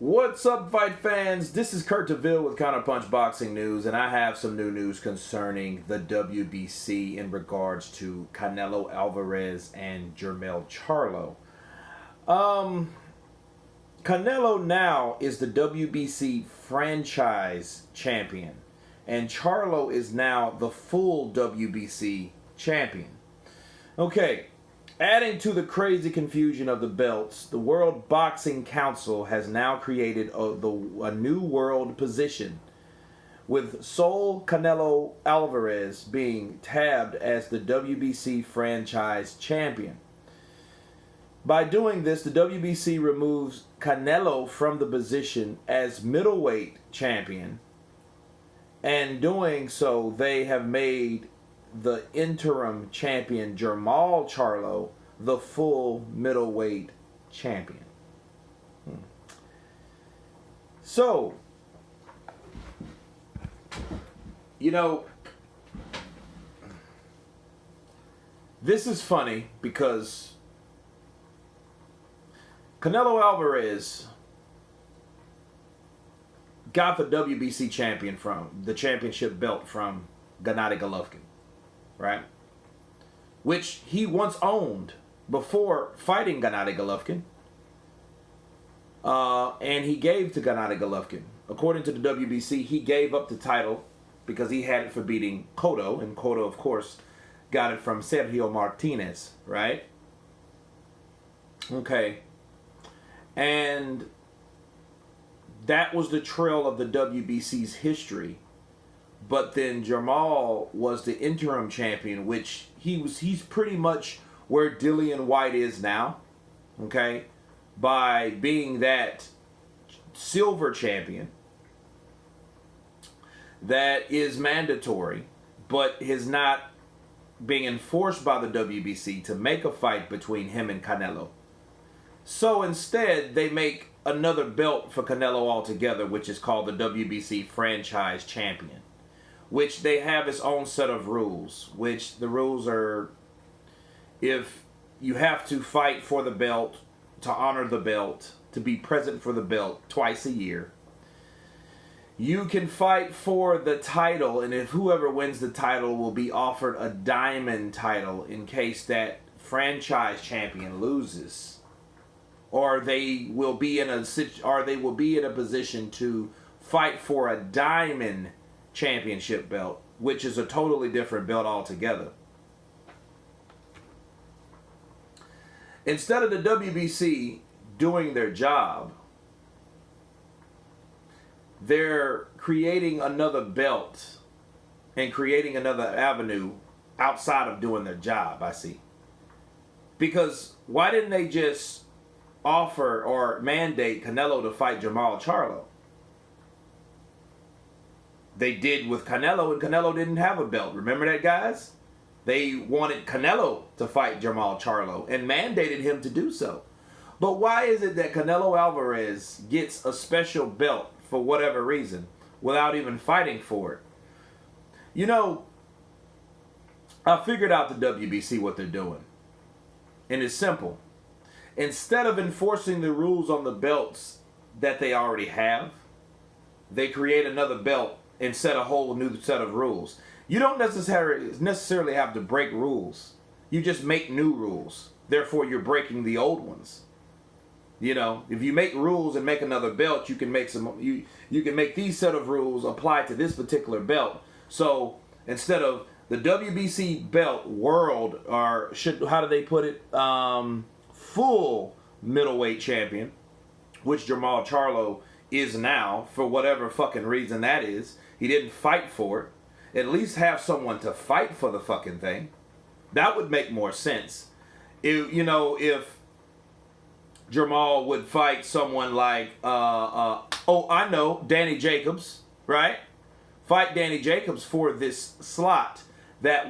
What's up, fight fans? This is Kurt DeVille with Counterpunch Boxing News, and I have some new news concerning the WBC in regards to Canelo Alvarez and Jermall Charlo. Canelo now is the WBC franchise champion, and Charlo is now the full WBC champion. Okay. Adding to the crazy confusion of the belts, the World Boxing Council has now created a new world position, with sole Canelo Alvarez being tabbed as the WBC franchise champion. By doing this, the WBC removes Canelo from the position as middleweight champion, and doing so, they have made the interim champion Jarmall Charlo the full middleweight champion. So, this is funny because Canelo Alvarez got the WBC championship belt from Gennady Golovkin. Right? Which he once owned before fighting Gennady Golovkin. And he gave to Gennady Golovkin. According to the WBC, he gave up the title because he had it for beating Cotto. And Cotto, of course, got it from Sergio Martinez. Right? Okay. And that was the trail of the WBC's history. But then Jermall was the interim champion, which he's pretty much where Dillian White is now, okay? By being that silver champion that is mandatory, but is not being enforced by the WBC to make a fight between him and Canelo. So instead, they make another belt for Canelo altogether, which is called the WBC franchise champion, which they have its own set of rules, which the rules are, if you have to fight for the belt, to honor the belt, to be present for the belt twice a year, you can fight for the title, and if whoever wins the title will be offered a diamond title in case that franchise champion loses, or they will be in a position to fight for a diamond championship belt, which is a totally different belt altogether. Instead of the WBC doing their job, they're creating another belt and creating another avenue outside of doing their job, I see. Because why didn't they just offer or mandate Canelo to fight Jermall Charlo? They did with Canelo, and Canelo didn't have a belt. Remember that, guys? They wanted Canelo to fight Jermall Charlo and mandated him to do so. But why is it that Canelo Alvarez gets a special belt for whatever reason without even fighting for it? I figured out the WBC what they're doing. And it's simple. Instead of enforcing the rules on the belts that they already have, they create another belt and set a whole new set of rules. You don't necessarily have to break rules. You just make new rules. Therefore, you're breaking the old ones. If you make rules and make another belt, you can make you can make these set of rules apply to this particular belt. So instead of the WBC belt world, or how do they put it? Full middleweight champion, which Jermall Charlo is now, for whatever fucking reason that is. He didn't fight for it. At least have someone to fight for the fucking thing. That would make more sense. If Jermall would fight someone like, Danny Jacobs, right? Fight Danny Jacobs for this slot that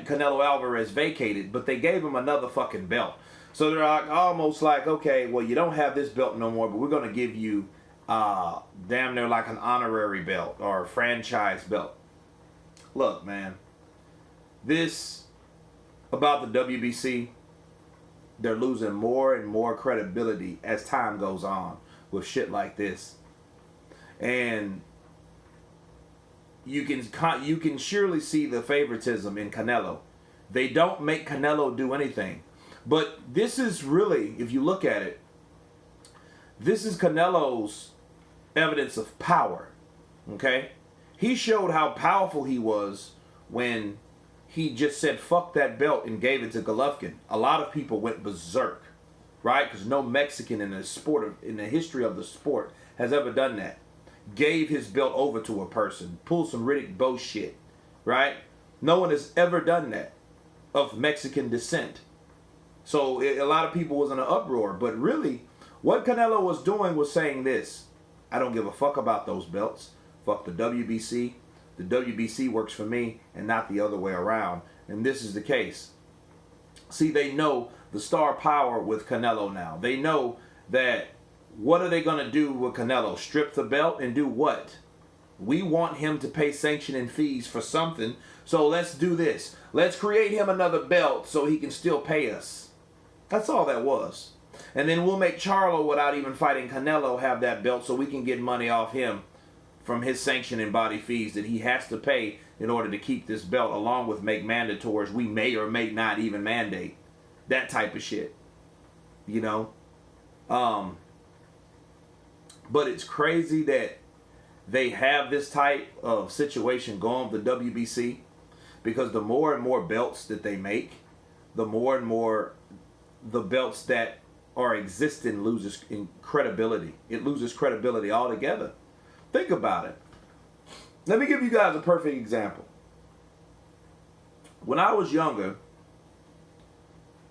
Canelo Alvarez vacated, but they gave him another fucking belt. So they're almost like, okay, well, you don't have this belt no more, but we're going to give you damn near like an honorary belt or a franchise belt. Look, man, this about the WBC, they're losing more and more credibility as time goes on. with shit like this. And you can surely see the favoritism in Canelo. They don't make Canelo do anything. But this is really, if you look at it, this is Canelo's evidence of power. Okay? He showed how powerful he was when he just said, fuck that belt, and gave it to Golovkin. A lot of people went berserk, right? Because no Mexican in the history of the sport has ever done that. Gave his belt over to a person. Pulled some Riddick Bowe shit, right? No one has ever done that of Mexican descent. So a lot of people was in an uproar. But really, what Canelo was doing was saying this: I don't give a fuck about those belts. Fuck the WBC. The WBC works for me and not the other way around. And this is the case. See, they know the star power with Canelo now. They know that what are they going to do with Canelo? Strip the belt and do what? We want him to pay sanctioning fees for something. So let's do this. Let's create him another belt so he can still pay us. That's all that was. And then we'll make Charlo, without even fighting Canelo, have that belt so we can get money off him from his sanctioning body fees that he has to pay in order to keep this belt, along with make mandatories we may or may not even mandate. That type of shit. You know? But it's crazy that they have this type of situation going with the WBC, because the more and more belts that they make, the more and more the belts that are existing loses in credibility. It loses credibility altogether. Think about it. Let me give you guys a perfect example. When I was younger,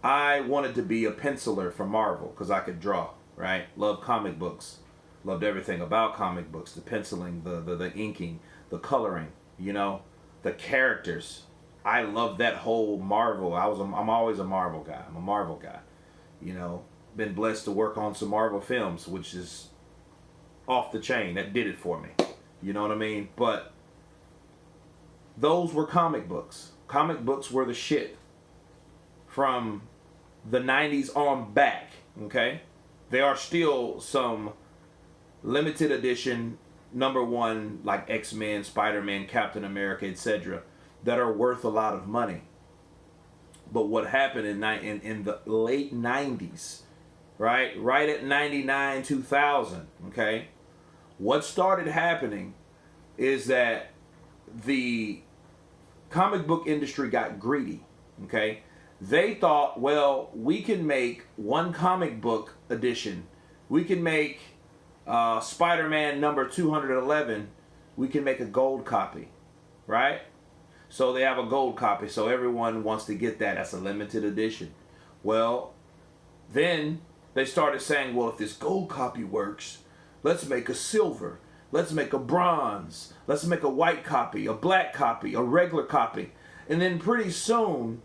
I wanted to be a penciler for Marvel because I could draw, right? Loved comic books. Loved everything about comic books. The penciling, the inking, the coloring, you know, the characters. I love that whole Marvel. I'm always a Marvel guy. I'm a Marvel guy. You know, been blessed to work on some Marvel films, which is off the chain. That did it for me. You know what I mean? But those were comic books. Comic books were the shit from the 90s on back, okay? There are still some limited edition #1 like X-Men, Spider-Man, Captain America, etc. that are worth a lot of money. But what happened in the late 90s, right at 99, 2000, okay? What started happening is that the comic book industry got greedy, okay? They thought, well, we can make one comic book edition. We can make Spider-Man number 211. We can make a gold copy, right? So they have a gold copy, so everyone wants to get that. That's a limited edition. Well, then they started saying, well, if this gold copy works, let's make a silver. Let's make a bronze. Let's make a white copy, a black copy, a regular copy. And then pretty soon,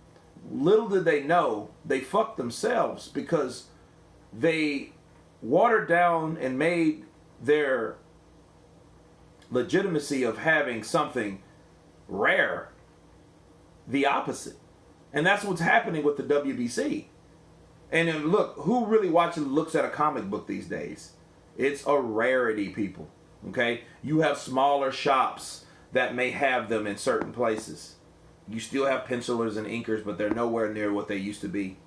little did they know, they fucked themselves, because they watered down and made their legitimacy of having something rare the opposite. And that's what's happening with the WBC. And then look, who really looks at a comic book these days? It's a rarity, people. Okay? You have smaller shops that may have them in certain places. You still have pencilers and inkers, but they're nowhere near what they used to be.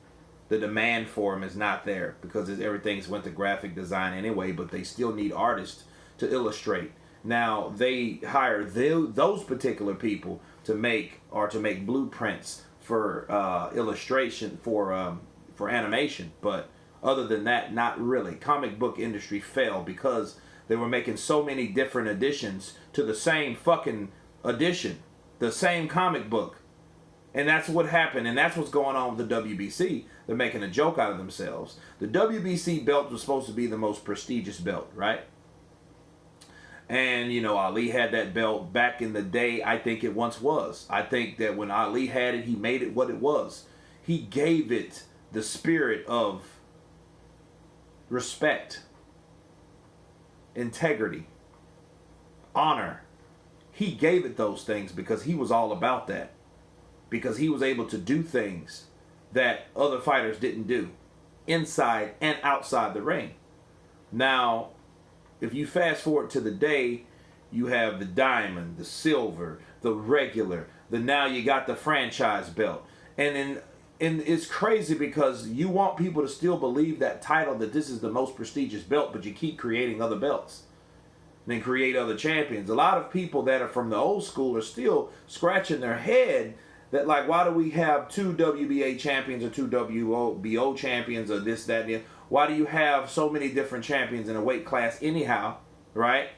The demand for them is not there because everything's went to graphic design anyway, but they still need artists to illustrate. Now, they hire those particular people to make blueprints for illustration, for animation. But other than that, not really. Comic book industry fell because they were making so many different editions to the same fucking edition, the same comic book. And that's what happened, and that's what's going on with the WBC. They're making a joke out of themselves. The WBC belt was supposed to be the most prestigious belt, right? And, you know, Ali had that belt back in the day. I think it once was. I think that when Ali had it, he made it what it was. He gave it the spirit of respect, integrity, honor. He gave it those things because he was all about that. Because he was able to do things that other fighters didn't do, inside and outside the ring. Now, if you fast forward to the day, you have the diamond, the silver, the regular, now you got the franchise belt. And it's crazy because you want people to still believe that title, that this is the most prestigious belt, but you keep creating other belts. And then create other champions. A lot of people that are from the old school are still scratching their head that, like, why do we have 2 WBA champions or 2 WBO champions or this, that, and the, why do you have so many different champions in a weight class anyhow, right?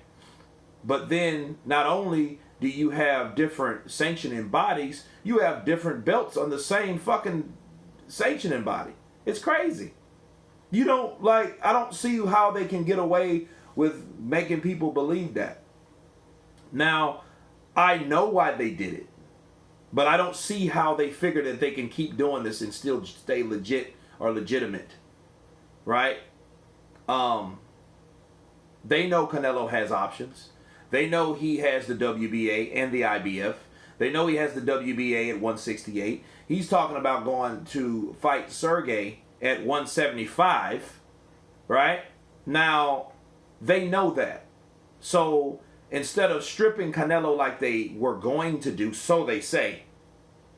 But then not only do you have different sanctioning bodies, you have different belts on the same fucking sanctioning body. It's crazy. You don't, like, I don't see how they can get away with making people believe that. Now, I know why they did it, but I don't see how they figure that they can keep doing this and still stay legit or legitimate, right? They know Canelo has options. They know he has the WBA and the IBF. They know he has the WBA at 168. He's talking about going to fight Sergey at 175, right? Now, they know that. So instead of stripping Canelo like they were going to do, so they say,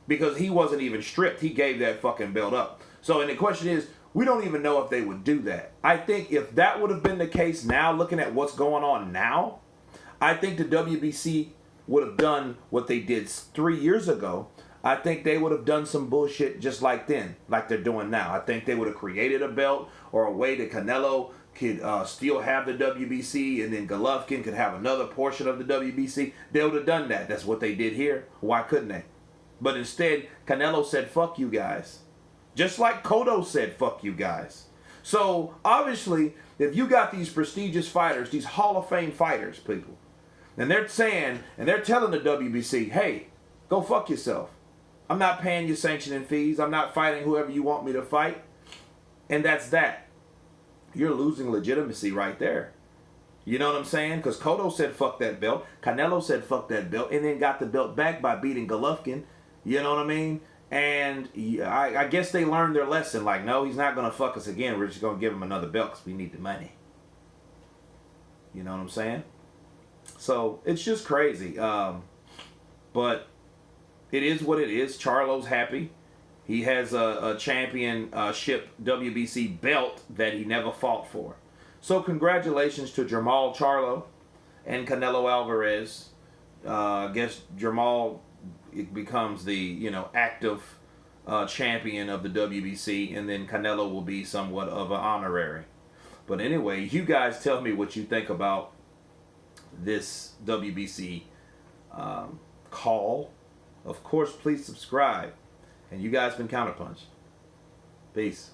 because he wasn't even stripped, he gave that fucking belt up. So, and the question is, we don't even know if they would do that. I think if that would have been the case now, looking at what's going on now, I think the WBC would have done what they did 3 years ago. I think they would have done some bullshit just like then, like they're doing now. I think they would have created a belt or a way that Canelo could still have the WBC, and then Golovkin could have another portion of the WBC. They would have done that. That's what they did here. Why couldn't they? But instead, Canelo said, fuck you guys. Just like Cotto said, fuck you guys. So, obviously, if you got these prestigious fighters, these Hall of Fame fighters, people, and they're saying, and they're telling the WBC, hey, go fuck yourself. I'm not paying you sanctioning fees. I'm not fighting whoever you want me to fight. And that's that. You're losing legitimacy right there. You know what I'm saying? Because Cotto said fuck that belt. Canelo said fuck that belt. And then got the belt back by beating Golovkin. You know what I mean? And I guess they learned their lesson. Like, no, he's not going to fuck us again. We're just going to give him another belt because we need the money. You know what I'm saying? So, it's just crazy. But it is what it is. Charlo's happy. He has a championship WBC belt that he never fought for. So, congratulations to Jermall Charlo and Canelo Alvarez. I guess Jermall becomes the, active champion of the WBC, and then Canelo will be somewhat of an honorary. But anyway, you guys tell me what you think about this WBC call. Of course, please subscribe. And you guys been Counterpunch. Peace.